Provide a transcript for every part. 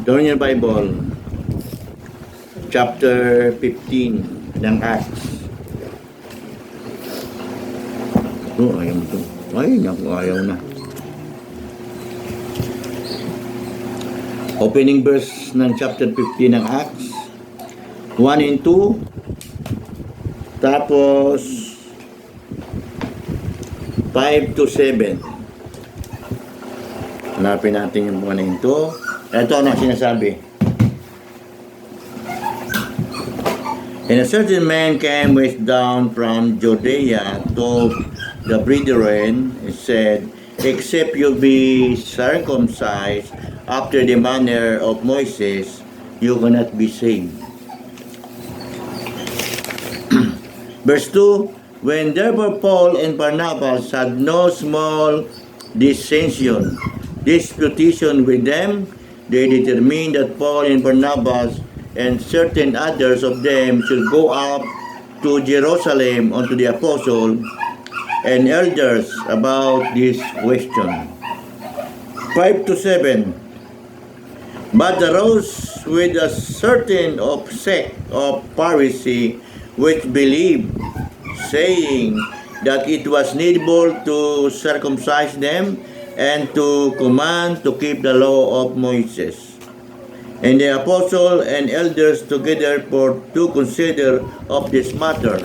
Turn your Bible, chapter 15 ng Acts. Ayaw mo ito. Ay, naku, ayaw na. Opening verse ng chapter 15 ng Acts, 1 and 2. Tapos 5 to 7. Hanapin natin yung mga na ito. Ito ang sinasabi. And a certain man came with down from Judea, told the brethren, and said, except you be circumcised after the manner of Moses, you cannot be saved. Verse 2, when therefore Paul and Barnabas had no small dissension with them, they determined that Paul and Barnabas and certain others of them should go up to Jerusalem unto the apostles and elders about this question. 5 to 7. But arose with a certain sect of Pharisee which believed, saying that it was needful to circumcise them and to command to keep the law of Moses. And the apostles and elders together for to consider of this matter.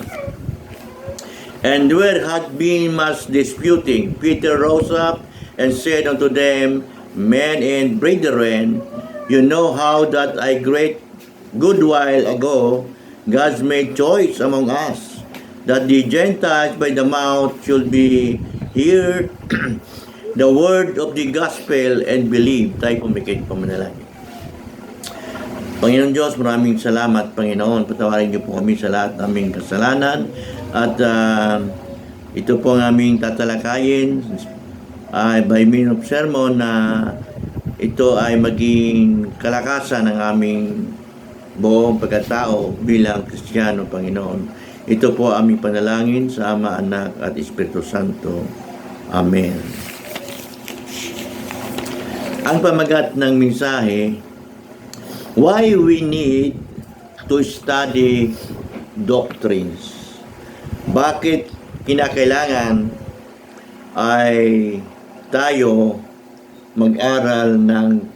And where had been much disputing, Peter rose up and said unto them, men and brethren, you know how that a great good while ago God made choice among us, that the Gentiles by the mouth should be hear the word of the gospel and believe. Tayo pumikit pa manalangin. Panginoon Diyos, maraming salamat, Panginoon. Patawarin niyo po kami sa lahat ng aming kasalanan. At ito po ang aming tatalakayin by means of sermon na ito ay maging kalakasan ng aming buong pagkatao bilang Kristiyano, Panginoon. Ito po aming panalangin sa Ama, Anak at Espiritu Santo. Amen. Ang pamagat ng mensahe, why we need to study doctrines. Bakit kinakailangan ay tayo mag-aral ng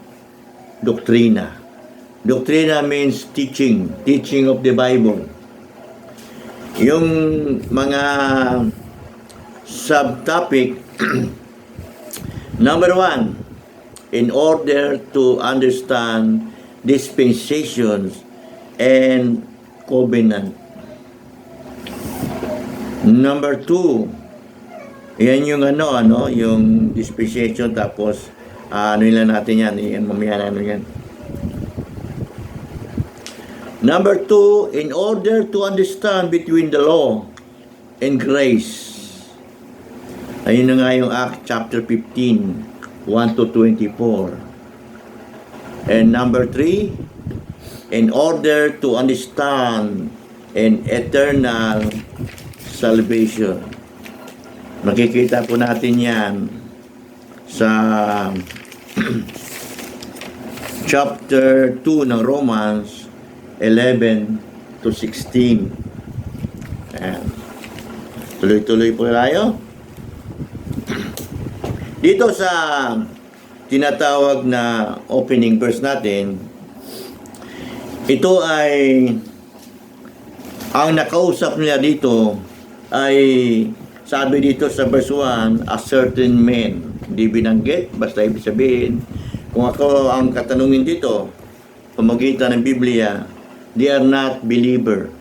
doktrina. Doktrina means teaching of the Bible. Yung mga subtopic, number 1, in order to understand dispensations and covenant. Number 2, yan yung yung dispensation, tapos nila natin yan, mamaya na yan. Number 2, in order to understand between the law and grace. Ayun na nga yung Acts chapter 15, 1 to 24. And number 3, in order to understand an eternal salvation. Makikita po natin yan sa chapter 2 ng Romans 11 to 16. Ayan. Tuloy-tuloy po tayo. Dito sa tinatawag na opening verse natin, ito ay ang nakausap niya dito ay sabi dito sa verse 1, a certain man. Hindi binanggit, basta ibig sabihin, kung ako ang katanungin dito, pamagitan ng Biblia, they are not believer.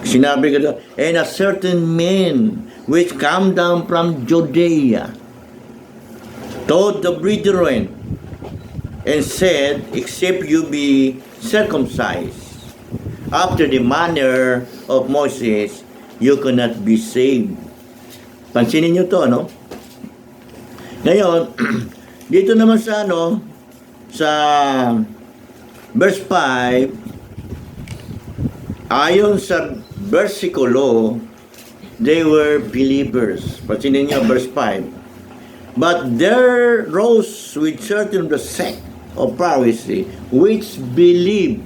Sinabi ko doon, and a certain man which come down from Judea told the brethren and said, except you be circumcised after the manner of Moses, you cannot be saved. Pansinin nyo to, no? Ngayon, dito naman sa sa verse 5, ayon sa versikulo, they were believers. Pansinin nyo verse 5. But there rose with certain the sect of Pharisee, which believe,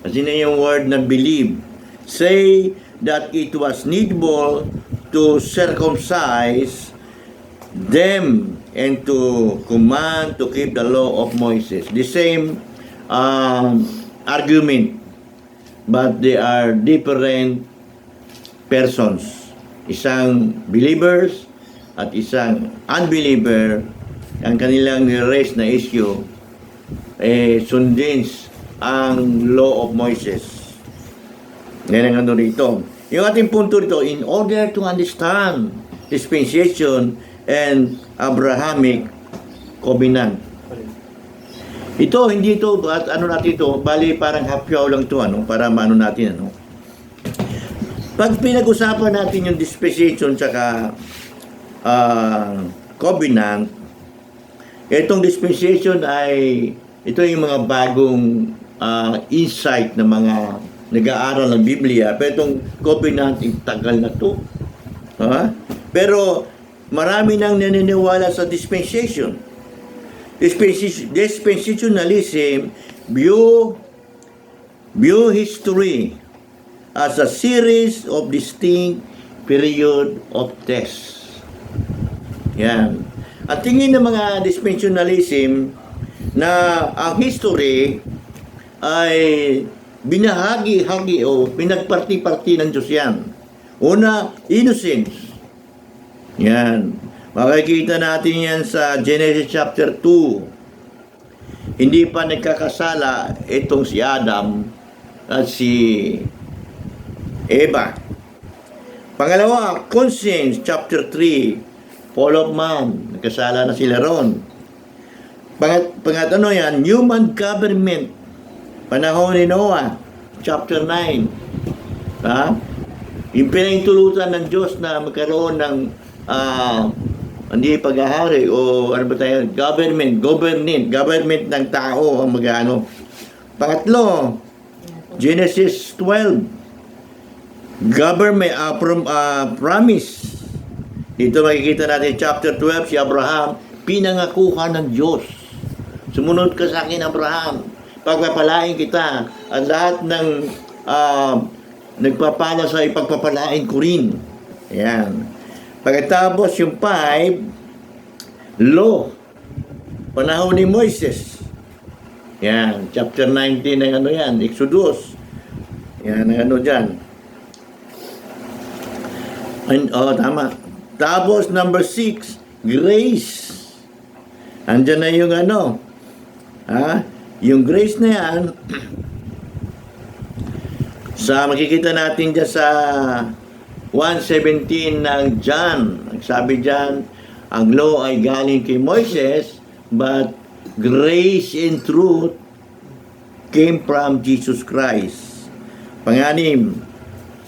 kasi na yung word na believe, say that it was needful to circumcise them and to command to keep the law of Moses. The same argument, but they are different persons. Isang believers at isang unbeliever, ang kanilang raise na issue, sundin ang law of Moses. Ngayon ang ano rito. Yung ating punto rito, in order to understand dispensation and Abrahamic covenant. Ito, hindi ito, at ano natin ito, bali parang hapyaw lang ito, para maano natin, Pag pinag-usapan natin yung dispensation tsaka covenant, itong dispensation ay, ito yung mga bagong insight ng mga nag-aaral ng Biblia. Pero itong covenant, tagal na to. Pero marami nang naniniwala sa dispensation. Dispensationalism view history as a series of distinct period of tests. Yan. Ang tingin ng mga dispensationalism na ang history ay binahagi-hagi o pinagparti-parti ng Diyos yan. Una, innocence. Yan. Makikita natin yan sa Genesis chapter 2. Hindi pa nagkakasala itong si Adam at si Eva. Pangalawa, conscience chapter 3. Fall of man. Nagkasala na sila ron. Pangatlo yan, human government. Panahon ni Noah, chapter 9. Yung pinahintulutan ng Diyos na magkaroon ng hindi paghahari o ano ba tayo, government ng tao ang mag-ano. Pangatlo, Genesis 12. Government promise. Dito makikita natin chapter 12, si Abraham, pinangakuhan ng Diyos. Sumunod ka sa akin, Abraham. Pagpapalain kita. At lahat ng nagpapala sa ipagpapalain ko rin. Ayan. Pagkatapos yung 5, law. Panahon ni Moises. Yan. Chapter 19 ng ano yan. Exodus. Yan ang ano dyan. Tama. Tapos number 6, grace. Andyan na yung ano. Yung grace na yan, makikita natin dyan sa 1:17 ng John. Sabi dyan, ang law ay galing kay Moises, but grace and truth came from Jesus Christ. Pang-6,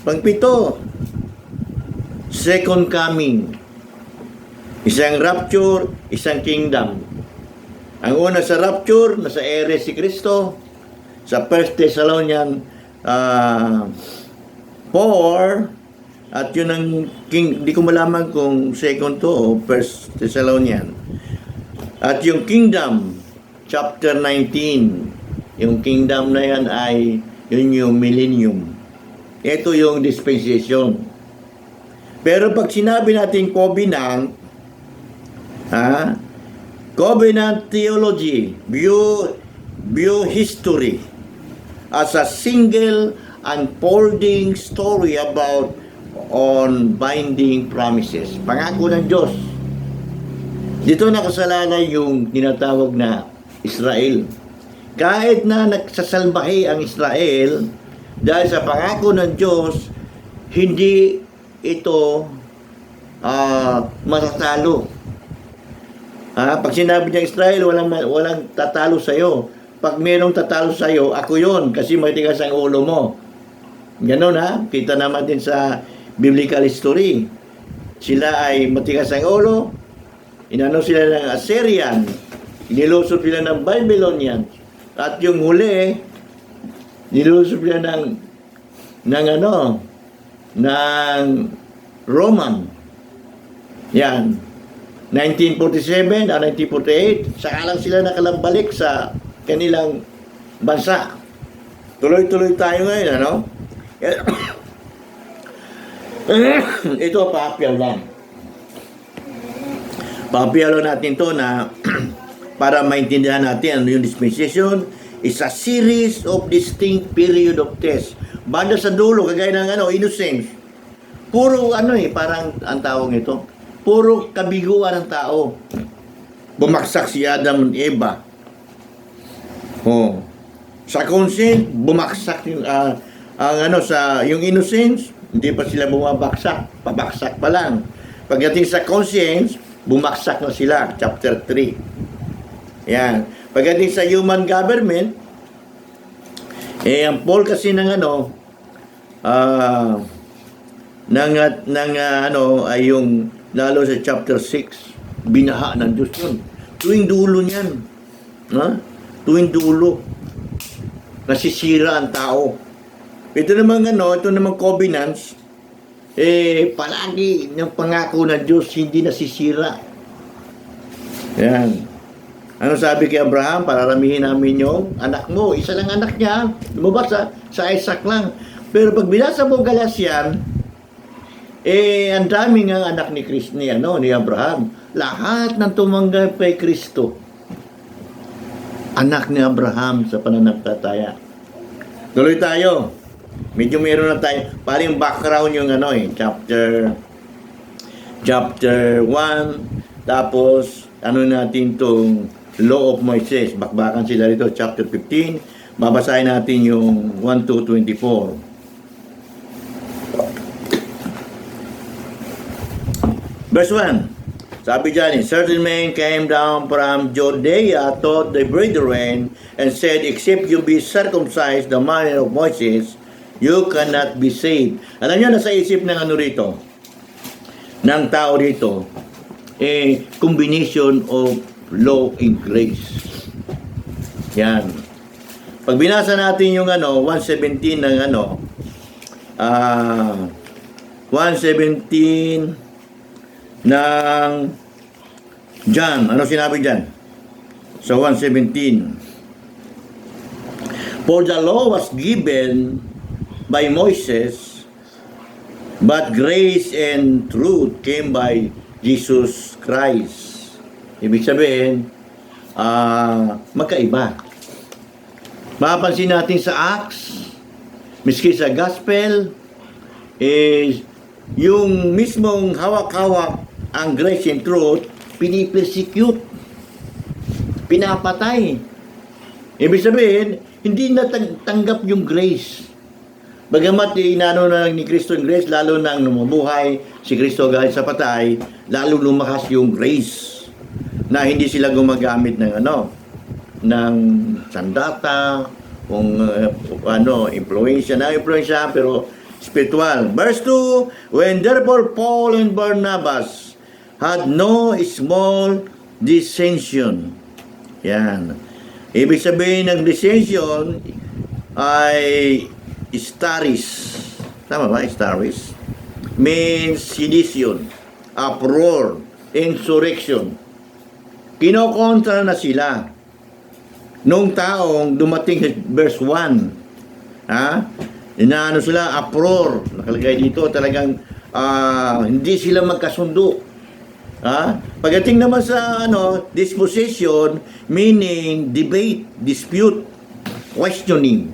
pang-7, second coming. Isang rapture, isang kingdom. Ang una sa rapture, nasa ere si Kristo. Sa 1 Thessalonians 4, at yun ang king, di ko malaman kung second to o 1 Thessalonians. At yung kingdom, chapter 19, yung kingdom na yan ay yun yung millennium. Ito yung dispensation. Pero pag sinabi natin covenant, covenant theology, view history as a single unfolding story about on binding promises. Pangako ng Diyos. Dito nakasalalay yung tinatawag na Israel. Kahit na nagsasalbahe ang Israel, dahil sa pangako ng Diyos, hindi ito matatalo. Pag sinabi niya Israel, walang tatalo sa'yo. Pag mayroong tatalo sa'yo, ako yon kasi matigas ang ulo mo. Ganon kita naman din sa biblical history. Sila ay matigas ang ulo, inano sila ng Assyrian, nilusot sila ng Babylonian, at yung huli, nilusot sila ng Roman. Yan. 1947 o 1948, saka lang sila nakalambalik sa kanilang bansa. Tuloy-tuloy tayo ngayon, ano? Ito, paapyaw lang. Paapyaw natin to na para maintindihan natin ano yung dispensation is a series of distinct period of test. Banda sa dulo, kagaya ng innocence. Puro parang ang tawag nito, puro kabiguan ng tao. Bumaksak si Adam at Eva. Oh. Sa conscience, bumaksak yung yung innocence, hindi pa sila bumabaksak, pabaksak pa lang. Pagdating sa conscience, bumaksak na sila, chapter 3. Yan. Pagdating sa human government, ang Paul kasi ng ay yung lalo sa chapter 6, binaha ng Diyos yun. Tuwing dulo niyan. Ha? Tuwing dulo. Nasisira ang tao. Ito namang covenants, palagi ng pangako ng Diyos hindi nasisira. Yan. Ano sabi kay Abraham? Pararamihin namin yung anak mo. Isa lang anak niya. Lumabas sa Isaac lang. Pero pag binasa mo Galatian, ang daming ang anak ni ni Abraham. Lahat ng tumanggap kay Kristo, anak ni Abraham sa pananampalataya. Tuloy tayo. Medyo meron na tayo. Parang background yung chapter 1. Tapos, natin tong Law of Moses. Bakbakan sila rito. Chapter 15. Babasahin natin yung 1-24. Verse 1. Sabi dyan, certain men came down from Judea, taught the brethren, and said, except you be circumcised the manner of Moses, you cannot be saved. Alam nyo, nasa isip ng rito, ng tao rito, combination of law and grace. Yan. Pag binasa natin yung 117 ng 117 ng John. Ano sinabi dyan? So 1:17. For the law was given by Moses, but grace and truth came by Jesus Christ. Ibig sabihin, magkaiba. Mapapansin natin sa Acts, miski sa Gospel, is yung mismong hawak-hawak ang grace and truth, pinipersecute, pinapatay. Ibig sabihin, hindi natanggap yung grace. Bagamat inano na ni Kristo yung grace, lalo nang mabuhay si Kristo kahit sa patay, lalo lumakas yung grace na hindi sila gumagamit ng ng sandata, kung influensya, pero spiritual. Verse 2, when therefore Paul and Barnabas had no small dissension. Yan. Ibig sabihin ng dissension ay staris. Tama ba? Staris. Means sedition, uproar, insurrection. Kinokontra na sila nung taong dumating sa verse 1. Inaano sila, uproar. Nakalagay dito talagang hindi sila magkasundo. Pagdating naman sa disposition, meaning debate, dispute, questioning.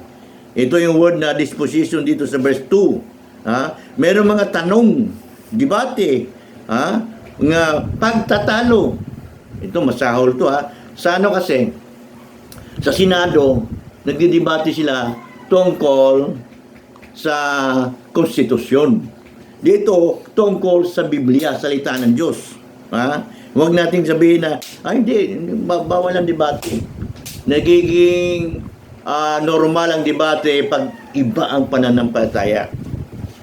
Ito yung word na disposition dito sa verse 2. Meron mga tanong, debate, nga pagtatalo. Ito masahol to Sa kasi, sa Senado, nagdidebate sila tungkol sa konstitusyon. Dito, tungkol sa Biblia, salita ng Diyos. Huwag nating sabihin na, hindi, bawal ang debate. Nagiging normal ang debate pag iba ang pananampalataya.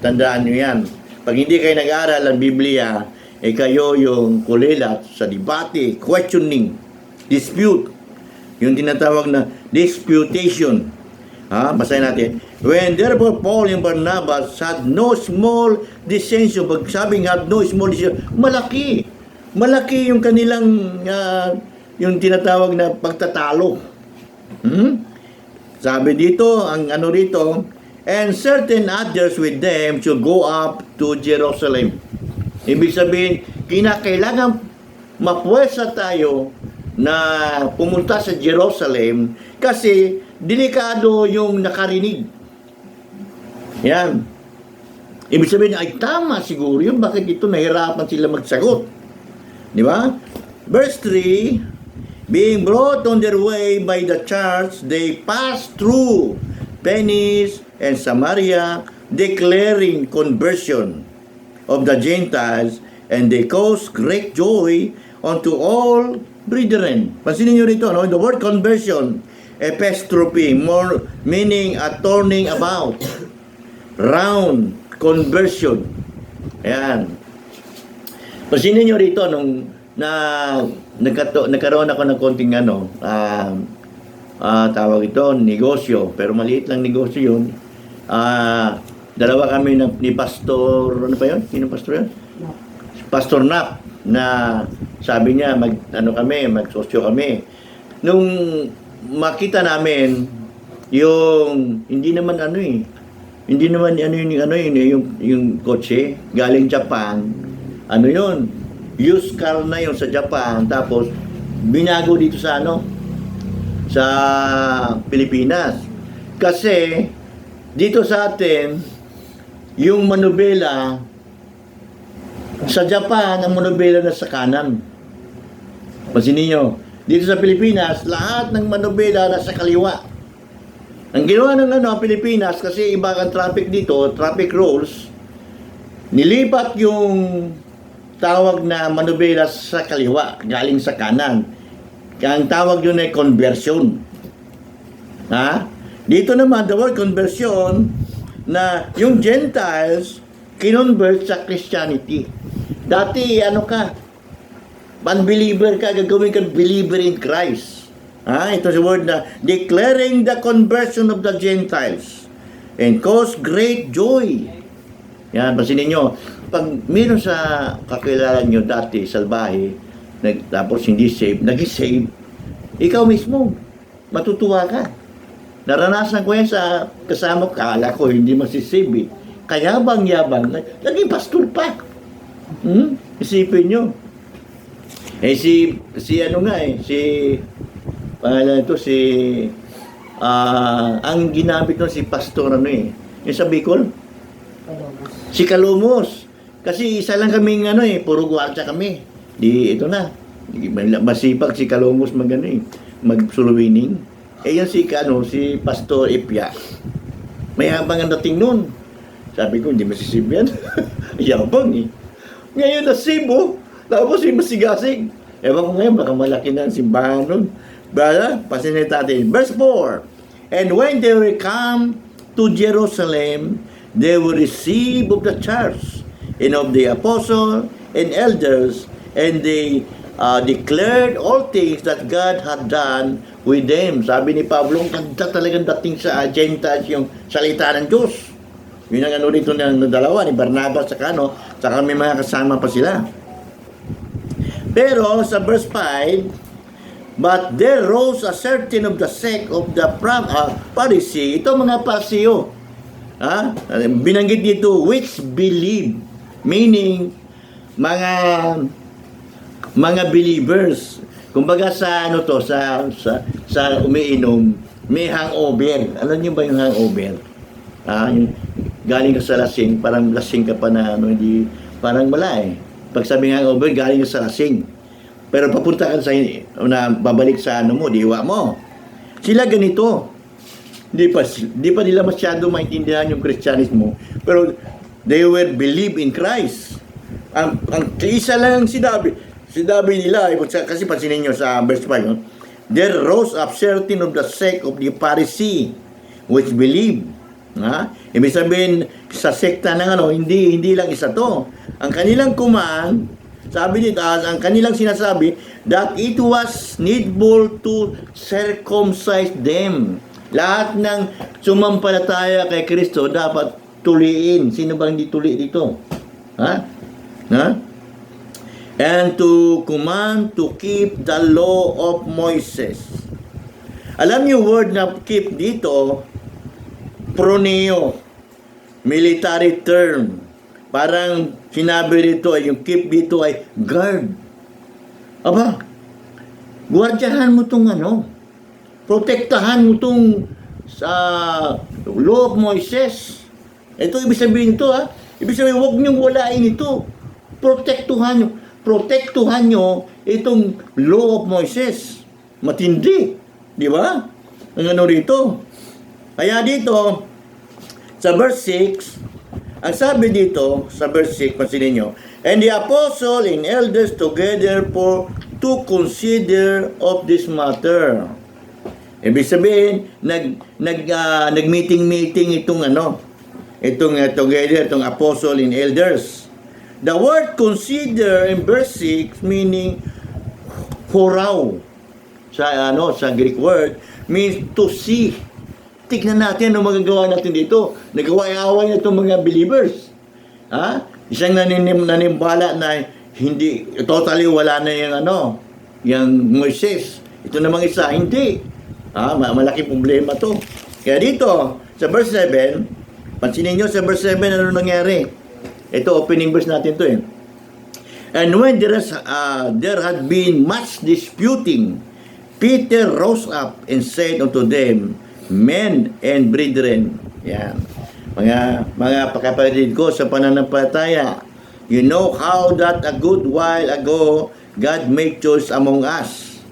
Tandaan nyo yan. Pag hindi kayo nag-aaral ang Biblia, kayo yung kulilat sa debate, questioning, dispute. Yung tinatawag na disputation. Basahin natin. When therefore Paul and Barnabas had no small dissension, pag sabing had no small dissension, malaki. Malaki yung kanilang, yung tinatawag na pagtatalo. Hmm? Sabi dito, ang ano rito, and certain others with them should go up to Jerusalem. Ibig sabihin, kinakailangan mapwesa tayo na pumunta sa Jerusalem kasi delikado yung nakarinig. Yan. Ibig sabihin, ay tama siguro yun. Bakit ito nahirapan sila magsagot? Di ba? Verse 3, being brought on their way by the church, they passed through Venice and Samaria, declaring conversion of the Gentiles, and they caused great joy unto all brethren. Pansinin nyo rito, no? The word conversion, epistrophe, more meaning a turning about, round, conversion. Ayan. Pansinin nyo rito, nung nagkaroon ako ng konting tawag ito, negosyo, pero maliit lang negosyo yun. Dalawa kami ni Pastor, ano pa yun? Sino Pastor yun? Pastor Nap, na sabi niya, magsosyo kami. Nung makita namin, yung, yung kotse, galing Japan, used car na yun sa Japan, tapos binago dito sa sa Pilipinas. Kasi dito sa atin, yung manubela sa Japan, ang manubela na sa kanan. Pansinin nyo, dito sa Pilipinas, lahat ng manubela na sa kaliwa. Ang ginawa ng Pilipinas, kasi iba ang traffic dito, traffic rules, nilipat yung tawag na manubela sa kaliwa, galing sa kanan. Ang tawag yun ay conversion. Ha? Dito naman, the word conversion, na yung Gentiles, kinonvert sa Christianity. Dati, unbeliever ka, gagawin ka believer in Christ. Ha? Ito sa word na, declaring the conversion of the Gentiles, and cause great joy. Yan, pansinin nyo, pag meron sa kakilala nyo dati, salbahe, tapos hindi save, nag-save, ikaw mismo, matutuwa ka. Naranasan ko yan sa kasama ko, kala ko hindi masisave. Kayabang-yabang, naging pastor pa. Isipin nyo. Ang ginamit nun si pastor yung sa Bicol, si Calomos. Kasi isa lang kaming puro gwardiya kami. Ito na. Masipag si Calomos mag-suluwining. Yan si Pastor Ipya. May habang ang dating nun. Sabi ko, hindi masisib yan. Yabang Ngayon na Cebu, tapos yung masigasig. Ewan ko ngayon, baka malaki na ang simbahan nun. Pasinit natin. Verse 4, and when they will come to Jerusalem, they will receive of the church and of the apostle and elders, and they declared all things that God had done with them. Sabi ni Pablo, ang ganda talagang dating sa Gentiles yung salita ng Diyos. Yun ang rito ng dalawa, ni Barnabas saka may mga kasama pa sila. Pero sa verse 5, but there rose a certain of the sect of the Pharisee. Ito mga Pariseo. Binanggit dito, which believe, meaning mga believers. Kumbaga sa sa umiinom, may hangover. Alam niyo ba yung hangover? Yung galing ka sa lasing, parang lasing ka pa na hindi, parang wala Pag sabi hangover, galing ka sa lasing. Pero papunta ka sa babalik sa diwa mo. Sila ganito. Di pa nila masyado maintindihan yung Kristyanismo, pero they will believe in Christ. Ang isa lang ang sinabi nila, kasi pansinin nyo sa verse 5, there rose up certain of the sect of the Pharisee which believe. Ibig sabihin, sa sekta ng hindi lang isa to. Ang kanilang command, sabi dito, ang kanilang sinasabi, that it was needful to circumcise them. Lahat ng sumampalataya kay Kristo dapat tuliin. Sino bang hindi tuli dito? And to command to keep the law of Moses. Alam niyo word na keep dito, proneo, military term. Parang sinabi rito ay yung keep dito ay guard. Aba, guardyahan mo tong protektahan mo tong sa law of Moises. Ito ibig sabihin ito Ibig sabihin, huwag niyong walain ito. Protektuhan nyo itong law of Moises. Matindi. Di ba? Ang rito. Kaya dito, sa verse 6, ang sabi dito, sa verse 6, pansinin nyo, and the apostle and elders together to consider of this matter. Ibig sabihin, nag-meeting itong together, itong apostle and elders. The word consider in verse 6 meaning horaw. Sa Greek word means to see. Tignan natin ang magagawa natin dito. Nagawa-away na itong mga believers. Isang nanimbala na hindi, totally wala na yung Moises. Ito namang isa, hindi. Malaki problema to. Kaya dito, sa verse 7, pansinin nyo sa verse 7, ano nangyari? Ito, opening verse natin to And when there had been much disputing, Peter rose up and said unto them, men and brethren, yan, mga kapatid ko sa pananampalataya, you know how that a good while ago, God made choice among us.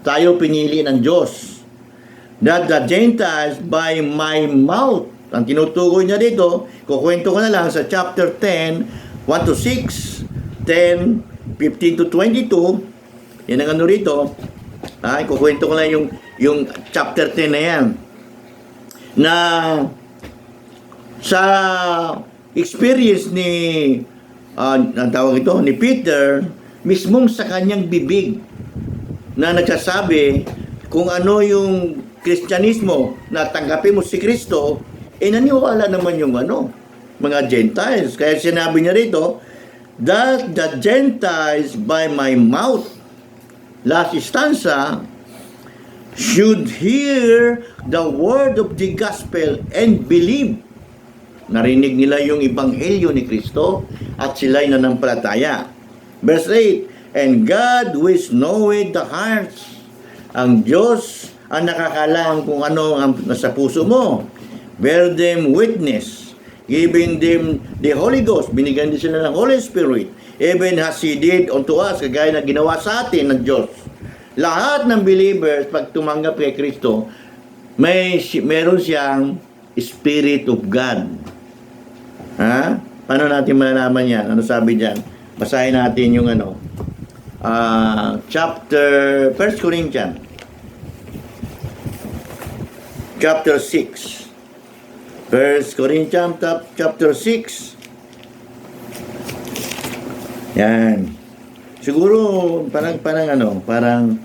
Tayo pinili ng Diyos. That the Gentiles by my mouth, ang tinutukoy niya dito, kukwento ko na lang sa chapter 10, 1 to 6, 10, 15 to 22, yan ang rito, kukwento ko lang yung chapter 10 na yan, na sa experience ni ang tawag ito, ni Peter, mismong sa kanyang bibig na nagsasabi kung ano yung Kristyanismo, na tanggapin mo si Kristo, naniwala naman yung mga Gentiles. Kaya sinabi niya rito, that the Gentiles by my mouth, last stanza, should hear the word of the gospel and believe. Narinig nila yung ebanghelyo ni Kristo at sila'y nanampalataya. Verse 8, and God which knoweth the hearts. Ang Diyos ang nakakalam kung ano ang nasa puso mo. Bear them witness, giving them the Holy Ghost. Binigyan din sila ng Holy Spirit. Even as He did unto us, kagaya na ginawa sa atin ng Diyos. Lahat ng believers, pag tumanggap kay Kristo, meron siyang Spirit of God. Paano natin malalaman yan? Ano sabi dyan? Basahin natin yung chapter 1 Corinthians chapter 6. 1 Corinthians chapter 6. Yan. Siguro parang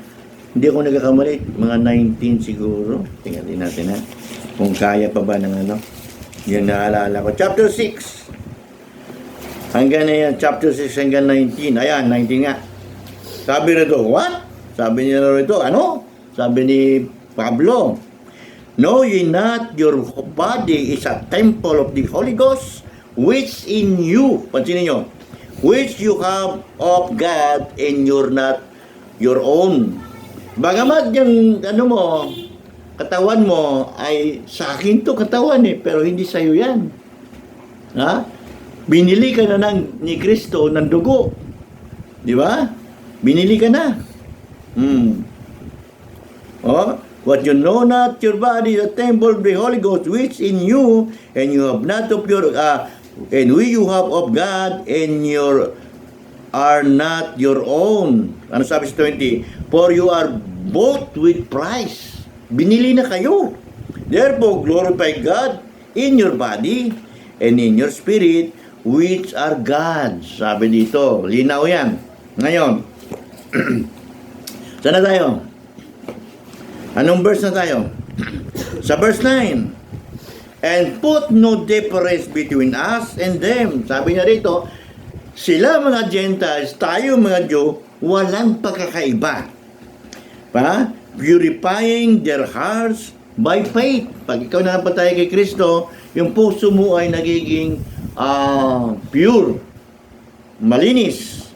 hindi ako nagkakamali, mga 19 siguro. Tingnan din natin kung kaya pa ba ng Yan naalala ko. Chapter 6. Hanggang na yan, chapter 6 hanggang 19. Ayan, 19 nga. Sabi nito, what? Sabi niya rito, Sabi ni Pablo, know ye not your body is a temple of the Holy Ghost, which in you, pansinin nyo, which you have of God and you're not your own. Bagamat yung katawan mo ay sa akin to katawan pero hindi sa iyo yan. Binili ka na ni Kristo ng dugo. Di ba? Binili ka na. What you know not your body is a temple of the Holy Ghost which in you, and you have not of your and we you have of God, and your are not your own. Ano sabi sa 20? For you are bought with price. Binili na kayo. Therefore, glorify God in your body and in your spirit, which are God's. Sabi dito, linaw yan. Ngayon, saan na tayo? Anong verse na tayo? Sa verse 9. And put no difference between us and them. Sabi niya rito, sila mga Gentiles, tayo mga Jew, walang pagkakaiba. purifying their hearts by faith. Pag ikaw napatay kay Kristo, yung puso mo ay nagiging pure, malinis,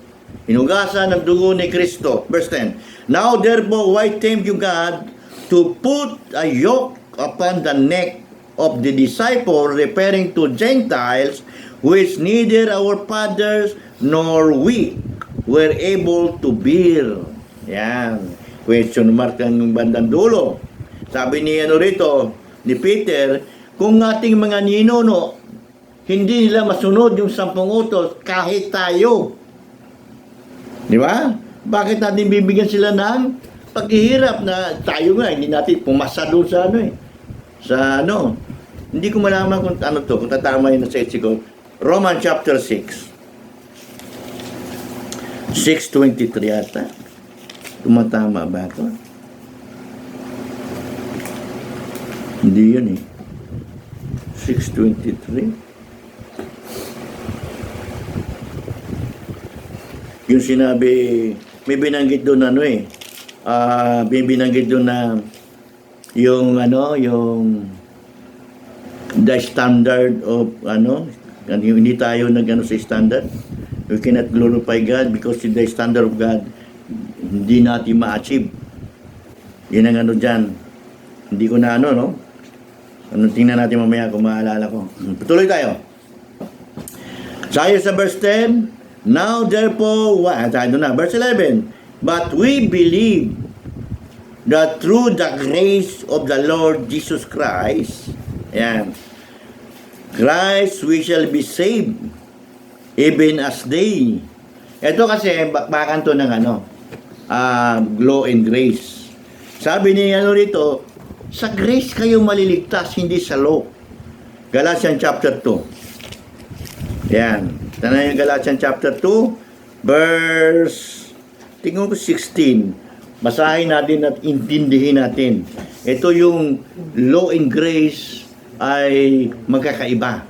hinugasan ng dugo ni Kristo. Verse 10, Now therefore, why tempt you God to put a yoke upon the neck of the disciple, referring to Gentiles, which neither our fathers nor we were able to bear? Yan. Question mark ang bandang dulo. Sabi ni rito, ni Peter, kung ating mga ninuno, hindi nila masunod yung 10 utos kahit tayo. Di ba? Bakit natin bibigyan sila ng paghihirap na tayo nga, hindi natin pumasa doon sa Hindi ko malaman kung kung tatama yun sa isip ko. Roman chapter 6. 6:23 yata. Tumatama ba ito? Hindi yun eh. 6:23. Yung sinabi, may binanggit doon may binanggit doon na yung the standard of hindi tayo sa standard. We cannot glorify God because the standard of God hindi natin ma-achieve. Yun ang dyan. Hindi ko na tingnan natin mamaya kung maalala ko. Patuloy tayo. Tayo sa verse 10. Now therefore, verse 11. But we believe that through the grace of the Lord Jesus Christ, Christ we shall be saved, even as they. Ito kasi, bakbakan to ng law and grace. Sabi ni rito, sa grace kayo maliligtas, hindi sa law. Galatians chapter 2. Yan. Tanay yung Galatians chapter 2, verse, tingnan ko 16. Basahin natin at intindihin natin. Ito yung law and grace ay magkakaiba.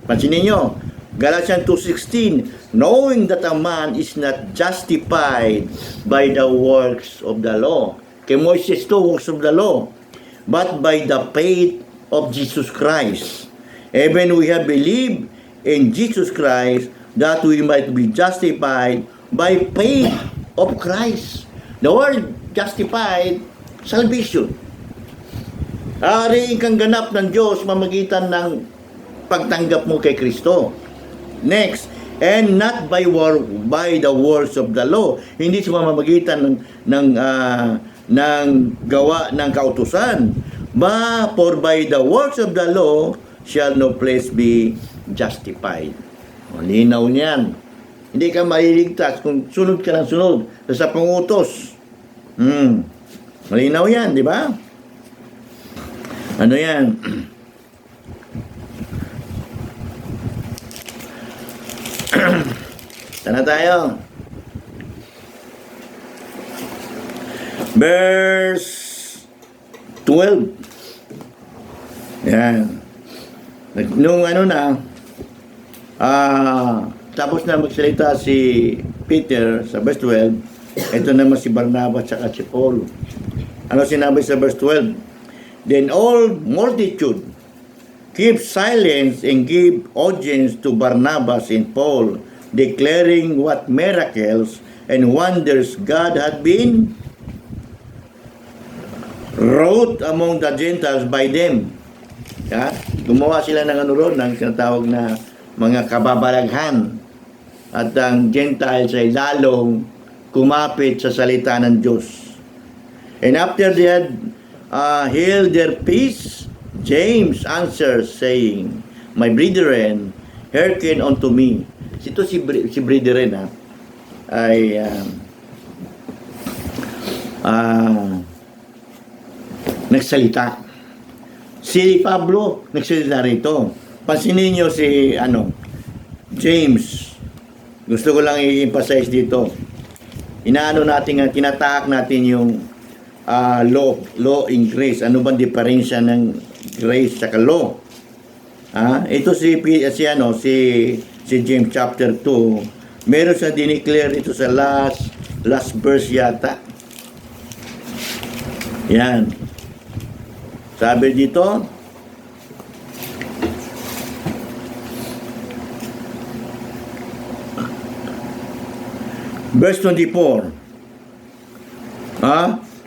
Pansinin nyo, Galatians 2:16, knowing that a man is not justified by the works of the law. Kay Moises to, works of the law, but by the faith of Jesus Christ. Even we have believed in Jesus Christ that we might be justified by faith of Christ. The word justified, salvation. Ari kang ganap ng Diyos mamagitan ng pagtanggap mo kay Kristo. Next, and not by the works of the law. Hindi sa pamamagitan ng gawa ng kautusan. For by the works of the law shall no flesh be justified. Linaw niyan. Hindi ka maliligtas kung sunod ka ng sunod sa pangutos. Malinaw yan, di ba? Ano yan? Sana tayo. Verse 12. Yan. Nung tapos na magsalita si Peter sa verse 12, ito naman si Barnabas at si Paul. Ano sinabi sa verse 12? Then all multitude keep silence and give audience to Barnabas and Paul, declaring what miracles and wonders God had been wrought among the Gentiles by them. Gumawa sila ng ng tinatawag na mga kababalaghan. At ang Gentiles ay lalong kumapit sa salita ng Diyos. And after they had held their peace, James answered, saying, My brethren, hearken unto me. Ito si brethren ay nagsalita. Si Pablo nagsalita rito. Pansinin nyo si James. Gusto ko lang i-emphasize dito. Kinataak natin yung law and grace. Ano bang diferensya ng grace sa law? Ito si James chapter 2. Meron sa dineclare ito sa last verse yata. Yan. Sabi dito, verse 24.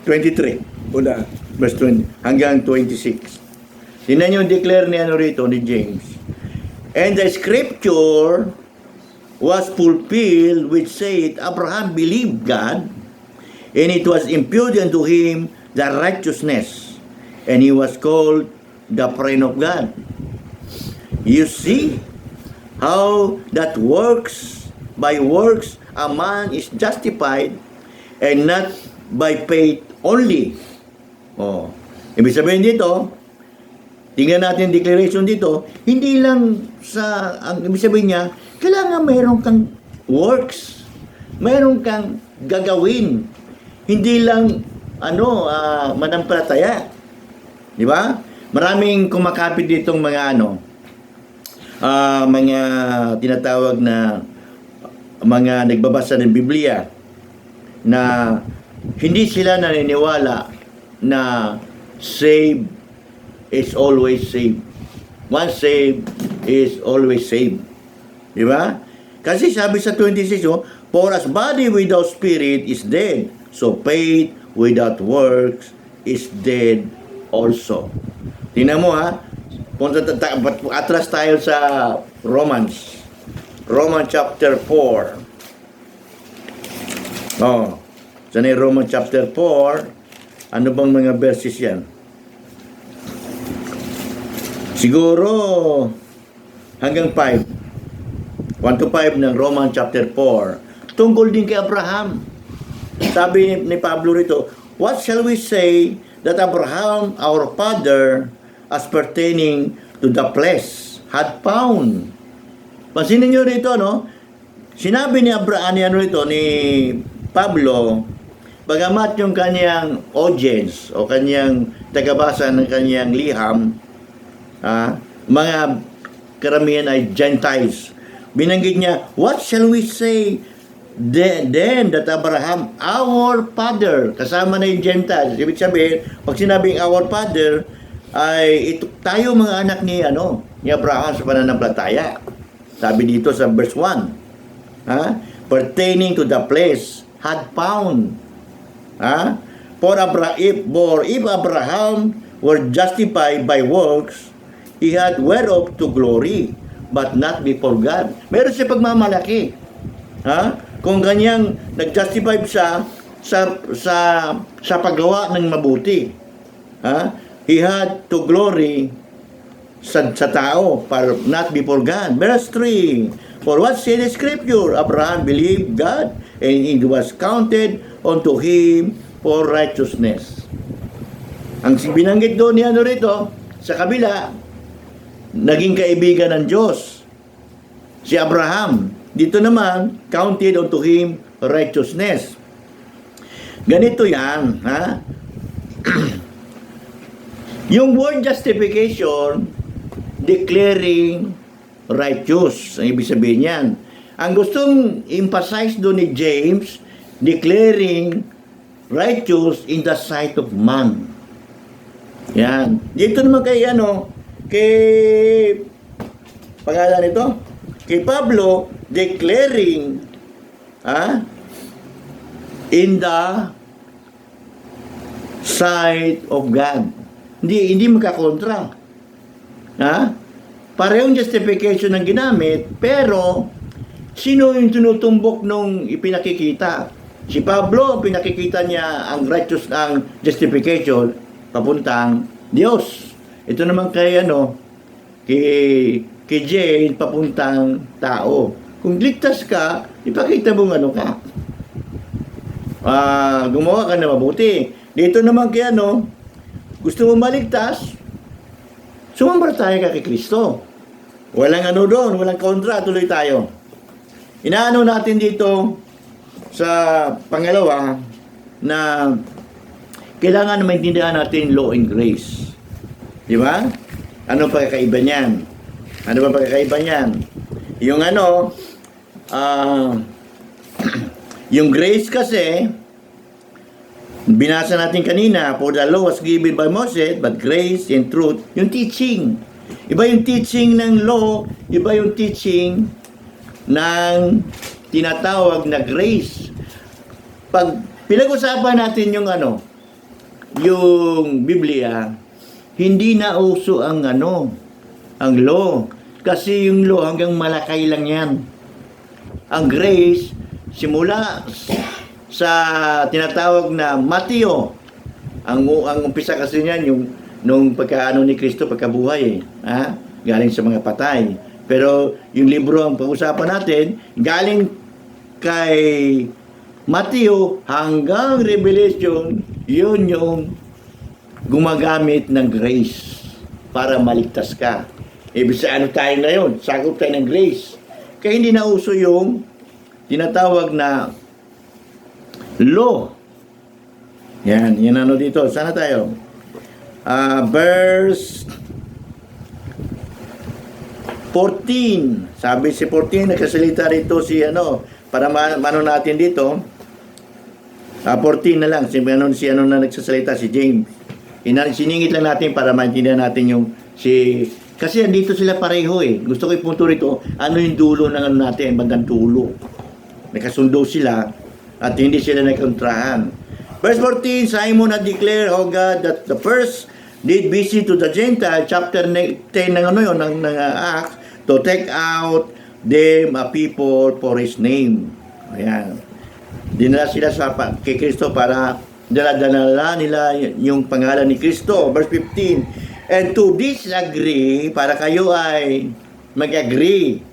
23. Una. Verse 20 hanggang 26. Tingnan niyo yung declare ni ni James. And the scripture was fulfilled which said, Abraham believed God, and it was imputed unto him the righteousness, and he was called the friend of God. You see how that works, by works a man is justified, and not by faith only. Oh, ibig sabihin dito, tingnan natin declaration dito, hindi lang sa, ang ibig sabihin niya, kailangan mayroon kang works, mayroon kang gagawin, hindi lang, manampalataya. Di ba? Maraming kumakapit ditong mga, mga tinatawag na, mga nagbabasa ng Biblia, na hindi sila naniniwala na save is always saved. Once saved is always saved. Di ba? Kasi sabi sa 26, for as body without spirit is dead, so faith without works is dead also. Tingnan mo atras tayo sa Romans. Romans chapter 4. Sa Romans chapter 4, ano bang mga verses yan? Siguro hanggang 5. 1 to 5 ng Romans chapter 4. Tungkol din kay Abraham. Sabi ni Pablo rito, what shall we say that Abraham, our father, as pertaining to the flesh, had found? Pansinin nyo rito, Sinabi ni Abraham, ni Pablo, bagamat yung kanyang audience o kanyang tagabasa ng kanyang liham, mga karamihan ay Gentiles. Binanggit niya, what shall we say then that Abraham, our father, kasama na yung Gentiles. Ibig sabihin, pag sinabing our father, ay tayo mga anak ni Abraham sa pananampalataya. Sabi dito sa verse 1, pertaining to the place, had found. If Abraham were justified by works, he had whereof to glory, but not before God. Meron siya pagmamalaki. Kung kanyang nag-justify siya sa paggawa ng mabuti. He had to glory sa tao, but not before God. Verse 3, for what said the scripture? Abraham believed God, and it was counted unto him for righteousness. Ang binanggit doon ni rito, sa kabila, naging kaibigan ng Diyos. Si Abraham, dito naman, counted unto him righteousness. Ganito yan, Yung word justification, declaring righteous. Ang ibig sabihin yan. Ang gustong emphasize doon ni James, declaring righteous in the sight of man. Yan. Dito naman kay pangalan nito, kay Pablo, declaring in the sight of God. Hindi magkakontra. Parehong justification ang ginamit, pero sino yung tinutumbok nung ipinakikita? Si Pablo, pinakikita niya ang righteous, ang justification papuntang Diyos. Ito naman kay kay Jane, papuntang tao. Kung ligtas ka, ipakita mo ka. Gumawa ka na mabuti. Dito naman kay gusto mo maligtas, sumampalataya ka kay Kristo. Walang doon, walang kontra, tuloy tayo. Inaano natin dito sa pangalawa na kailangan na maintindihan natin law and grace. Di ba? Ano pa kakaiba niyan? Ano ba pagkakaiba niyan? Yung yung grace kasi, Binasa natin kanina, for the law was given by Moses, but grace and truth, yung teaching. Iba yung teaching ng law, iba yung teaching ng tinatawag na grace. Pag pinag-usapan natin yung yung Biblia, hindi na uso ang ang law. Kasi yung law hanggang Malakay lang yan. Ang grace, simula sa tinatawag na Mateo, ang umpisa kasi niyan yung nung pagkaano ni Kristo pagkabuhay galing sa mga patay. Pero yung libro ang pag-usapan natin, galing kay Mateo hanggang Revelation, yun yung gumagamit ng grace para maligtas ka. Ibig sa tayo ngayon, sakop tayo ng grace. Kaya hindi na uso yung tinatawag na law. Yan dito. Sana tayo. Verse 14. Sabi si 14, nagkasalita rito si para mano natin dito. 14 na lang. Si na nagsasalita, si James. Siningit lang natin para maintindihan natin kasi andito sila pareho Gusto ko ipunto rito, yung dulo ng natin, bandang dulo. Nakasundo sila at hindi sila nagkontrahan. Verse 14, Simon had declared, oh God, that the first did visit to the Gentile, chapter 10 ng Acts, to take out them a people for His name. Ayan. Dinala sila kay Kristo para dala-dala nila yung pangalan ni Kristo. Verse 15, and to disagree, para kayo ay mag-agree.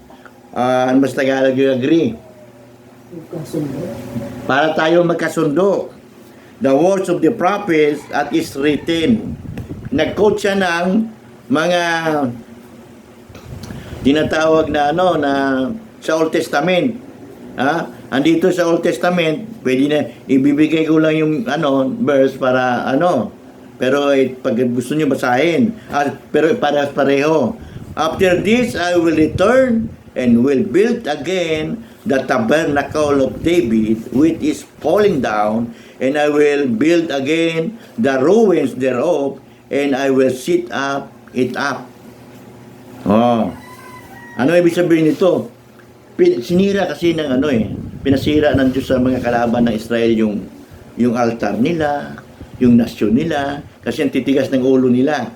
Ano mas Tagalog yung agree? Para tayo magkasundo. The words of the prophets at is written. Nag-quote siya ng mga tinatawag na na sa Old Testament. Andito sa Old Testament, pwede na ibibigay ko lang yung verse para pero pag gusto niyo basahin, pero pareho. After this I will return and will build again the tabernacle of David, which is falling down, and I will build again the ruins thereof, and I will set it up. Ano ibig sabihin nito? Sinira kasi ng pinasira ng Diyos sa mga kalaban ng Israel yung altar nila, yung nasyon nila, kasi ang titigas ng ulo nila.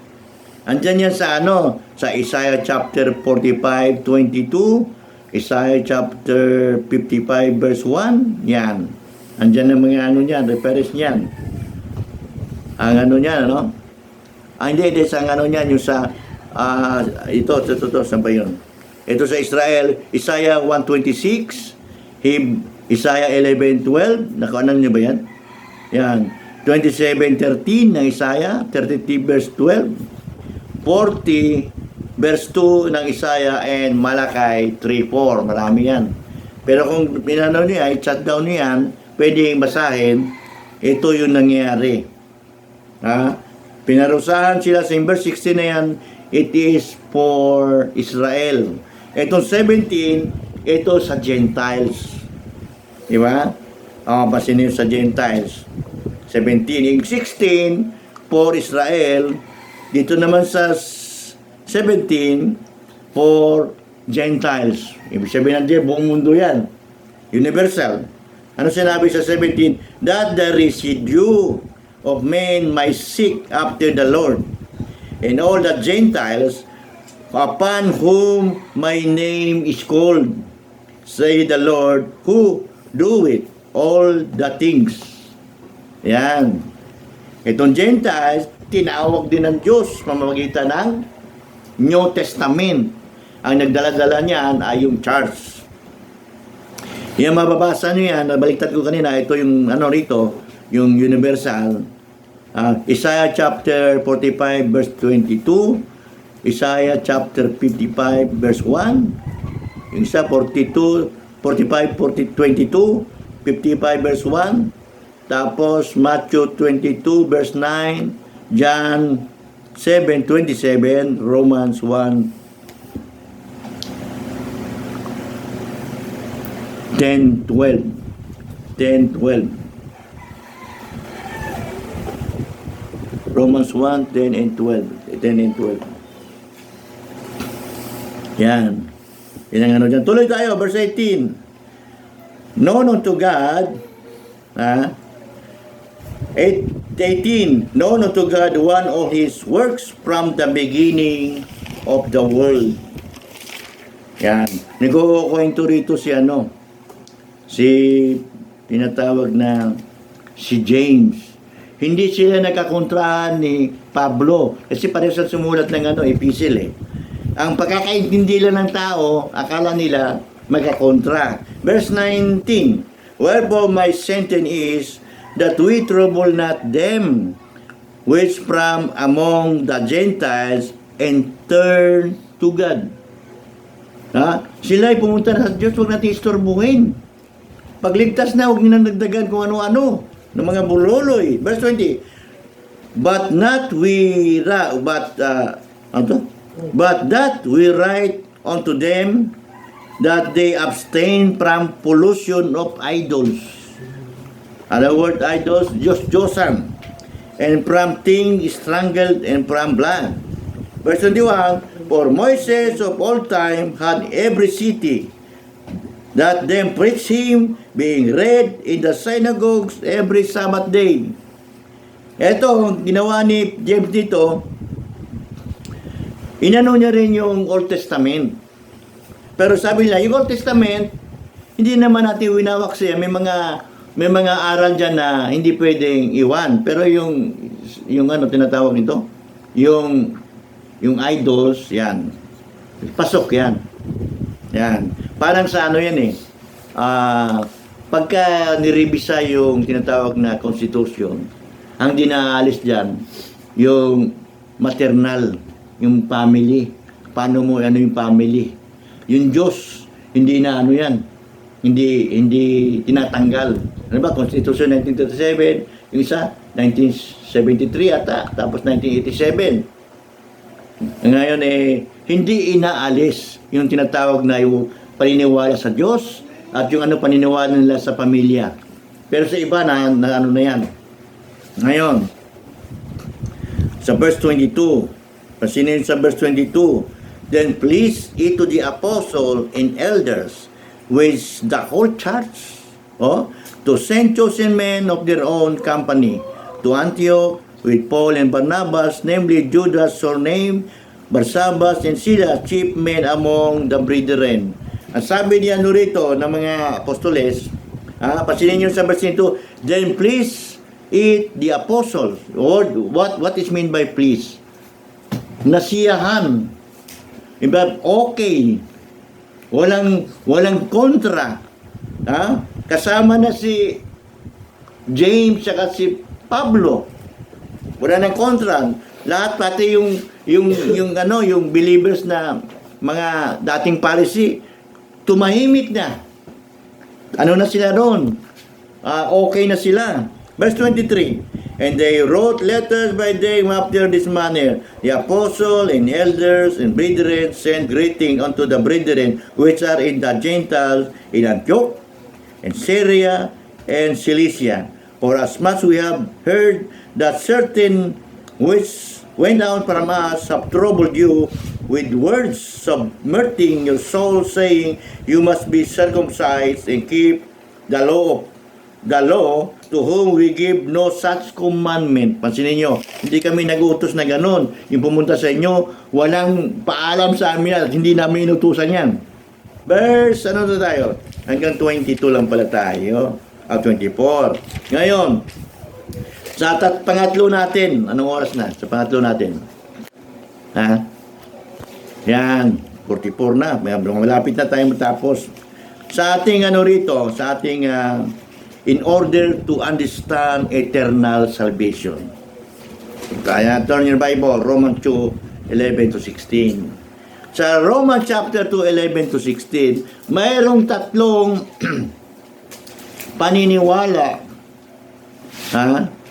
Andyan yan sa Isaiah chapter 45:22, Isaiah chapter 55 verse 1, yan. Andyan ang mga niyan, reference niyan. Ang niyan, hindi, sa niyan, yung sa, ito, saan ba yun? Ito sa Israel, Isaiah 1:26, Isaiah 11:12, nakuanan niyo ba yan? Yan. 27:13 ng Isaiah, 33 verse 12, 40 verse 2 ng Isaiah, and Malakay 3:4. Marami yan. Pero kung pinanaw niya, i-chat down niyo yan, pwede basahin, ito yung nangyayari. Pinarusahan sila sa verse 16 na yan, it is for Israel. Itong 17, ito sa Gentiles. Diba? Basin niyo sa Gentiles. 17. Yung 16, for Israel. Dito naman sa 17, for Gentiles. Ibig sabihin natin, buong mundo yan. Universal. Ano sinabi sa 17? That the residue of men might seek after the Lord, and all the Gentiles upon whom my name is called, say the Lord, who doeth all the things. Yan. Itong Gentiles, tinawag din ng Diyos pamamagitan ng New Testament. Ang nagdala-dala niyan ay yung church. Yan, mababasa nyo yan, nabaliktad ko kanina, ito yung rito, yung universal. Isaiah chapter 45 verse 22, Isaiah chapter 55 verse 1, yung isa 42, 45, 22, 55 verse 1, tapos Matthew 22 verse 9, John 7:27, Romans 1 10:12. Romans 1, 10 and 12. 10 and 12. Yan. Yan ang ano dyan. Tuloy tayo, verse 18. Known unto God, 18. Known unto God one of His works from the beginning of the world. Yan. Nagkukwento rito si tinatawag na si James. Hindi sila nagkakontrahan ni Pablo kasi pareho sa sumulat ng epistle eh. Ang pagkakaintindi lang ng tao, akala nila magkakontra. Verse 19, wherefore my sentence is that we trouble not them which from among the Gentiles and turn to God. Sila ay pumunta na sa Diyos, huwag natin istorbuhin. Pagligtas na, huwag nyo nang nagdagan kung ano-ano ng mga buloloy. Verse 20, but that we write unto them that they abstain from pollution of idols. Other word idols, Josan, and from things strangled and from blood. Verse 21, for Moses of all time had every city that them preach him, being read in the synagogues every Sabbath day. Ito, ginawa ni James dito, inano niya rin yung Old Testament. Pero sabi niya, yung Old Testament, hindi naman natin winawak siya. May mga aral dyan na hindi pwedeng iwan. Pero yung tinatawag nito, yung idols, yan. Pasok yan. Yan. Parang sa yan pagka nirevisa yung tinatawag na constitution, ang dinaalis dyan, yung maternal, yung family. Paano mo, yung family? Yung Diyos, hindi na yan. Hindi tinatanggal. Ano ba? Constitution 1937, yung isa, 1973 ata, tapos 1987. Ngayon hindi inaalis yung tinatawag na yung paniniwala sa Diyos at yung paniniwala nila sa pamilya. Pero sa iba na yan. Ngayon, sa verse 22, pasinin sa verse 22, then please it to the apostle and elders with the whole church, to send chosen men of their own company to Antioch with Paul and Barnabas, namely Judas, surnamed Barsabas, and Silas, chief men among the brethren. Ang sabi niya rito ng mga apostoles, pasinin niyo sa verse 2, then please it the apostles. Or what is mean by please? Nasiyahan. Iba, okay. Walang kontra. Kasama na si James at si Pablo. Wala nang kontra. Lahat pati yung believers na mga dating Pharisee, tumahimik na. Ano na sila ron? Okay na sila. Verse 23, and they wrote letters by them after this manner. The apostle and elders and brethren sent greeting unto the brethren which are in the Gentiles in Antioch and Syria and Cilicia. For as much we have heard that certain which went out from us have troubled you with words, submerting your soul, saying, you must be circumcised and keep the law, to whom we give no such commandment. Pansinin nyo, hindi kami nag-utos na ganun. Yung pumunta sa inyo, walang paalam sa amin at hindi namin inutusan yan. Verse, na tayo? Hanggang 22 lang pala tayo. 24. Ngayon, sa pangatlo natin, anong oras na? Sa pangatlo natin. Yan, 44 na. Malapit na tayo matapos. Sa ating rito, sa ating in order to understand eternal salvation. Kaya turn your Bible, Romans 2, 11 to 16. Sa Romans chapter 2, 11 to 16, mayroong tatlong paniniwala.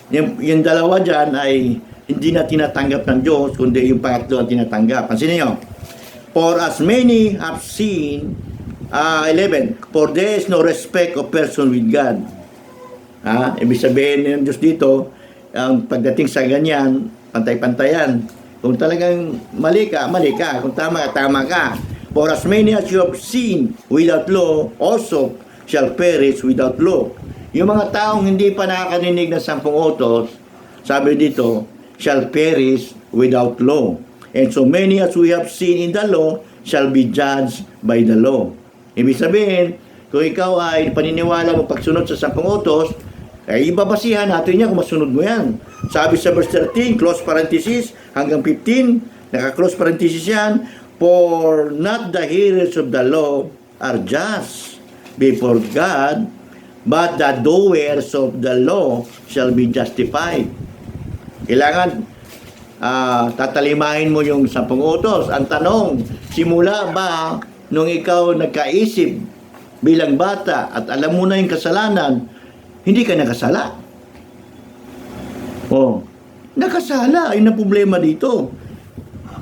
Yung dalawa dyan ay hindi na tinatanggap ng Diyos, kundi yung pangatlo ang tinatanggap. Pansin niyo, for as many have seen, 11, for there is no respect of person with God. Ibig sabihin ng Diyos dito, ang pagdating sa ganyan, Pantay-pantayan. Kung talagang mali ka, mali ka. Kung tama ka, tama ka. For as many as you have seen without law, also shall perish without law. Yung mga taong hindi pa nakakarinig ng 10 utos, sabi dito, shall perish without law. And so many as we have seen in the law shall be judged by the law. Ibig sabihin, kung ikaw ay paniniwala mo pagsunod sa 10 utos, ay ibabasihan natin yan kung masunod mo yan. Sabi sa verse 13, close parenthesis, hanggang 15, naka-close parenthesis yan, for not the hearers of the law are just before God, but the doers of the law shall be justified. Kailangan tatalimahin mo yung 10 utos. Ang tanong, simula ba nung ikaw nagkaisip bilang bata at alam mo na yung kasalanan, hindi ka nakasala? Oh, nakasala. Ayun ang problema dito.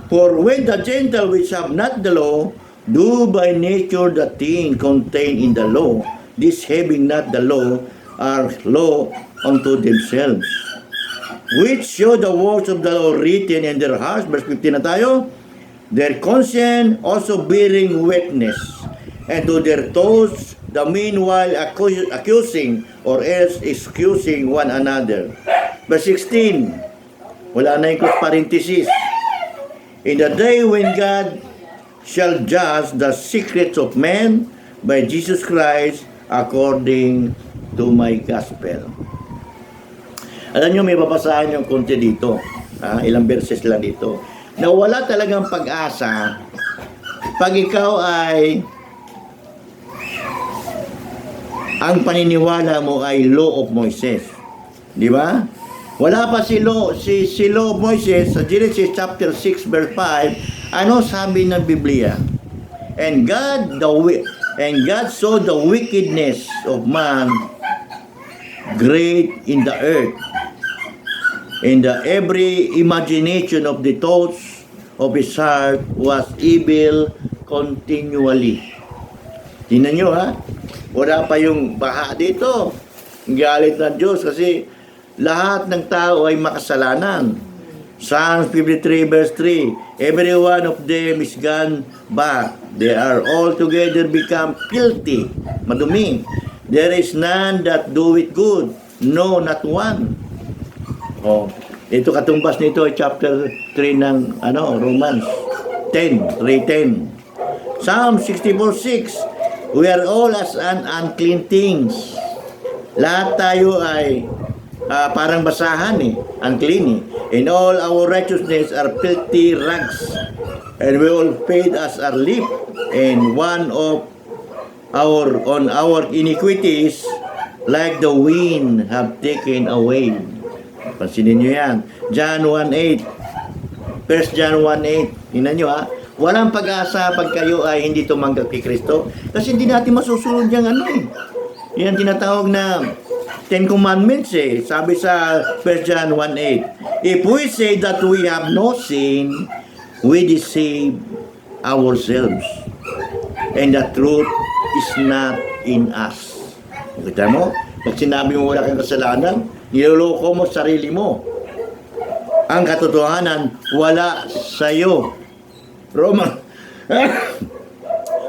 For when the Gentile which have not the law do by nature the thing contained in the law, this having not the law are law unto themselves, which show the words of the law written in their hearts. Verse 15 na tayo. Their conscience also bearing witness, and to their thoughts the meanwhile accusing or else excusing one another. Verse 16, wala na yung close parenthesis. In the day when God shall judge the secrets of men by Jesus Christ according to my gospel. Alam nyo, may babasahan yung konti dito. Ilang verses lang dito. Na wala talagang pag-asa pag ikaw ay ang paniniwala mo ay law of Moses. Di ba? Wala pa si law of Moses sa Genesis chapter 6 verse 5. Ano sabi ng Biblia? And God saw the wickedness of man great in the earth, and the every imagination of the thoughts of his heart was evil continually. Tingnan nyo wala pa yung baha dito. Galit ng Diyos kasi lahat ng tao ay makasalanan. Psalms 53 verse 3, every one of them is gone back. They are all together become filthy, madumi. There is none that do it good, no, not one. Ito katumbas nito ay chapter 3 ng Romans 3:10. Psalm 64:6, we are all as an unclean things. Lahat tayo ay parang basahan unclean and all our righteousness are filthy rags, and we all fade as our leaf, and one of our iniquities like the wind have taken away. Pansinin nyo yan. John 1:8. 1 John 1:8. Tingnan nyo walang pag-asa pag kayo ay hindi tumanggap kay Kristo, kasi hindi natin masusunod yung yan tinatawag na 10 Commandments Sabi sa 1 John 1:8, if we say that we have no sin, we deceive ourselves, and the truth is not in us. Kita mo? Pag sinabi mo wala kang kasalanan, niloloko mo sarili mo. Ang katotohanan, wala sa'yo.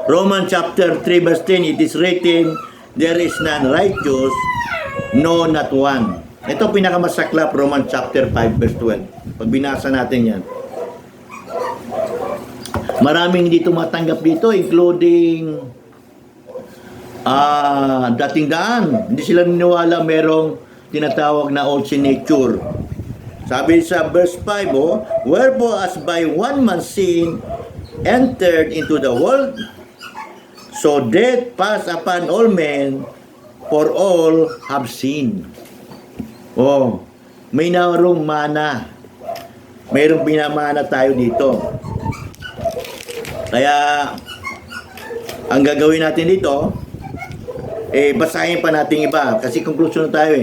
Roman chapter 3 verse 10, it is written, there is none righteous, no, not one. Ito pinakamasaklap, Roman chapter 5 verse 12. Pag binasa natin yan, maraming hindi tumatanggap dito, including dating daan. Hindi sila niniwala merong tinatawag na old sin nature. Sabi sa verse 5, wherefore as by one man sin entered into the world, so death passed upon all men, for all have sinned. May narong mana. Mayroong binamana tayo dito. Kaya ang gagawin natin dito, basahin pa natin iba kasi conclusion na tayo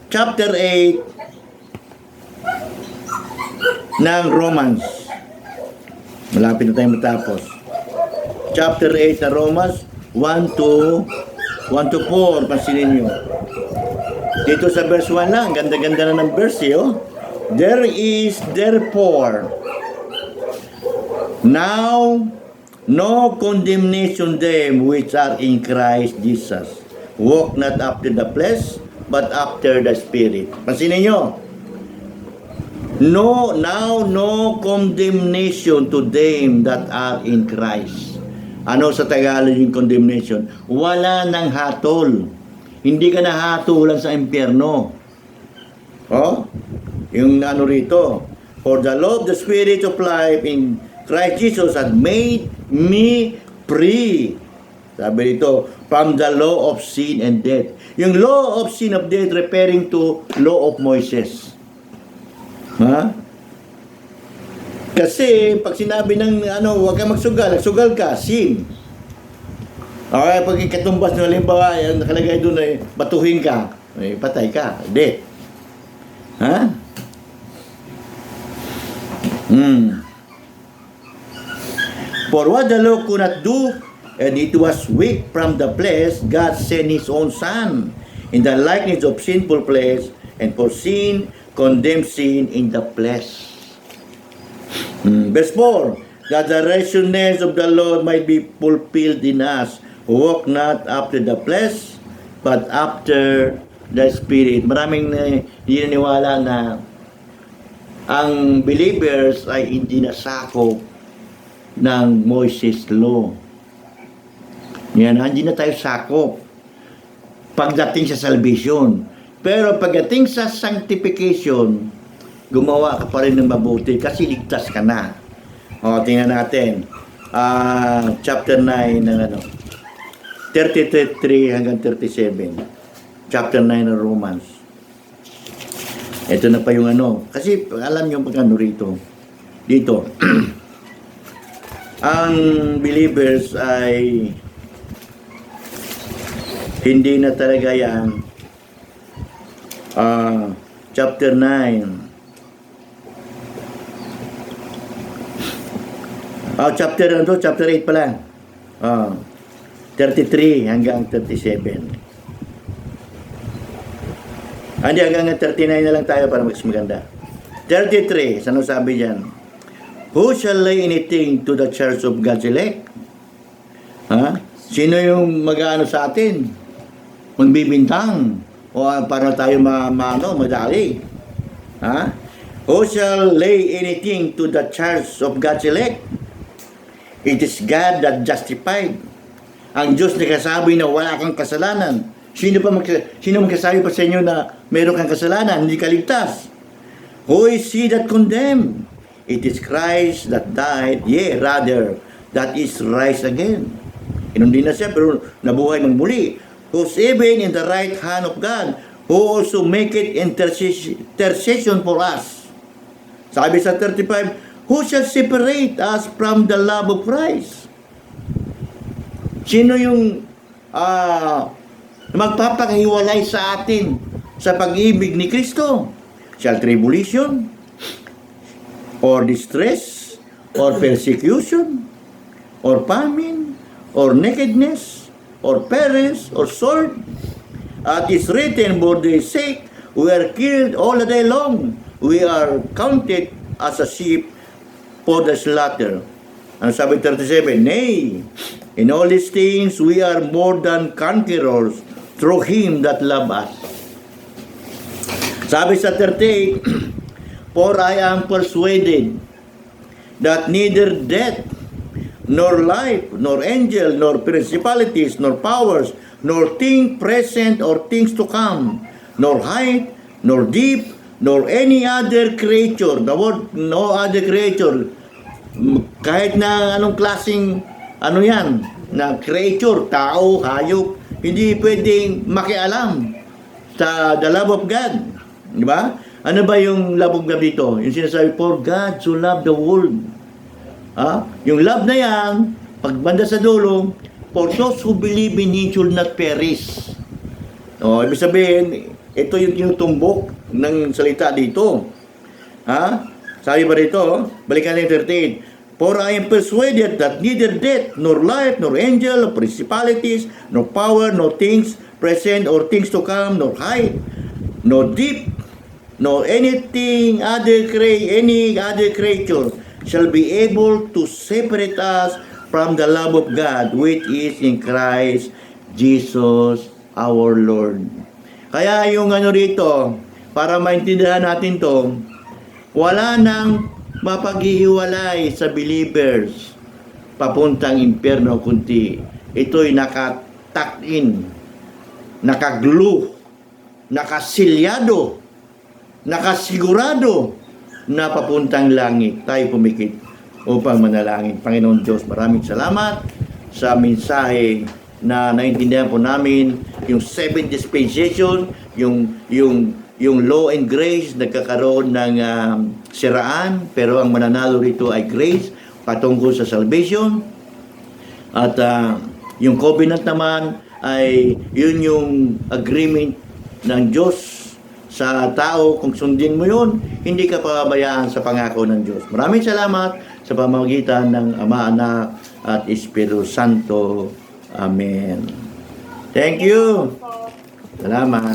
chapter 8 ng Romans. Malapit na tayong matapos. Chapter 8 ng Romans 1 to 4. Pansinin nyo. Dito sa verse 1 lang, ganda-ganda na ng verse There is therefore now no condemnation them which are in Christ Jesus. Walk not after the flesh, but after the Spirit. Pansinin nyo, no condemnation to them that are in Christ. Ano sa Tagalog yung condemnation? Wala nang hatol. Hindi ka nahatulan sa impyerno. Oh? Yung ano rito, for the law of the Spirit of life in Christ Jesus has made me free. Sabi dito, from the law of sin and death. Yung law of sin of death referring to law of Moses. Ha? Kasi pag sinabi ng huwag kang magsugal, nagsugal ka, sin. Okay, pag ikatumbas ng halimbawa, nakalagay doon ay batuhin ka, ay patay ka, death. Ha? For what the law could not do, and it was weak from the flesh, God sent His own Son in the likeness of sinful flesh, and for sin, condemned sin in the flesh. Verse 4, that the righteousness of the Lord might be fulfilled in us, who walk not after the flesh, but after the Spirit. Maraming hindi naniwala na ang believers ay hindi nasakop ng Moses law. Yan, hindi na tayo sakop pagdating sa salvation. Pero pagdating sa sanctification, gumawa ka pa rin ng mabuti kasi ligtas ka na. O, tingnan natin. Chapter 9 ng 33 hanggang 37. Chapter 9 ng Romans. Ito na pa yung kasi alam nyo pag rito. Dito. Ang believers ay hindi na talaga yan. Chapter 9. Chapter 8 pala. 33 hanggang 37. Hindi, hanggang 39 na lang tayo para mas maganda. 33, ano sabi dyan? Who shall lay anything to the church of God's elect? Sino yung mag-ano sa atin? Magbibintang? O para tayo madali? Who shall lay anything to the church of God's elect? It is God that justified. Ang Diyos na kasabi na wala kang kasalanan. Sino magkasabi pa sa inyo na meron kang kasalanan, hindi ka ligtas? Who is he that condemned? It is Christ that died, rather, that is rise again. Inundi na siya, pero nabuhay magmuli. Who's even in the right hand of God, who also make it intercession for us. Sabi sa 35, who shall separate us from the love of Christ? Sino yung magpapahiwalay sa atin sa pag-ibig ni Kristo? Shall tribulation, or distress, or persecution, or famine, or nakedness, or perils, or sword? It is written, for their sake we are killed all the day long. We are counted as a sheep for the slaughter. Ano sabi 37? Nay, in all these things we are more than conquerors through Him that love us. Sabi sa 38, for I am persuaded that neither death, nor life, nor angel, nor principalities, nor powers, nor things present or things to come, nor height, nor deep, nor any other creature. The word, no other creature, kahit na anong klaseng, yan, na creature, tao, hayop, hindi pwedeng makialam sa the love of God. Di ba? Ano ba yung love of God dito? Yung sinasabi, for God so loved the world. Yung love na yan, pagbanda sa dulo, for those who believe in Him should not perish. Ibig sabihin, ito yung tinutumbok ng salita dito. Sabi pa dito, balikan natin 13. For I am persuaded that neither death, nor life, nor angel, nor principalities, nor power, nor things present or things to come, nor height, nor deep, no any other creature shall be able to separate us from the love of God which is in Christ Jesus our Lord. Kaya yung rito, para maintindihan natin to, wala nang mapaghihiwalay sa believers papuntang impyerno, kundi ito'y nakatak-in, nakaglue, nakasilyado, nakasigurado na papuntang langit. Tayo pumikit upang manalangin. Panginoon Diyos, maraming salamat sa mensahe na naintindihan po namin yung 7 dispensation, yung law and grace nagkakaroon ng siraan, pero ang mananalo rito ay grace patungkol sa salvation. At yung covenant naman ay yun yung agreement ng Diyos sa tao. Kung sundin mo yun, hindi ka pababayaan sa pangako ng Diyos. Maraming salamat sa pamamagitan ng Ama, Anak at Espiritu Santo. Amen. Thank you. Salamat.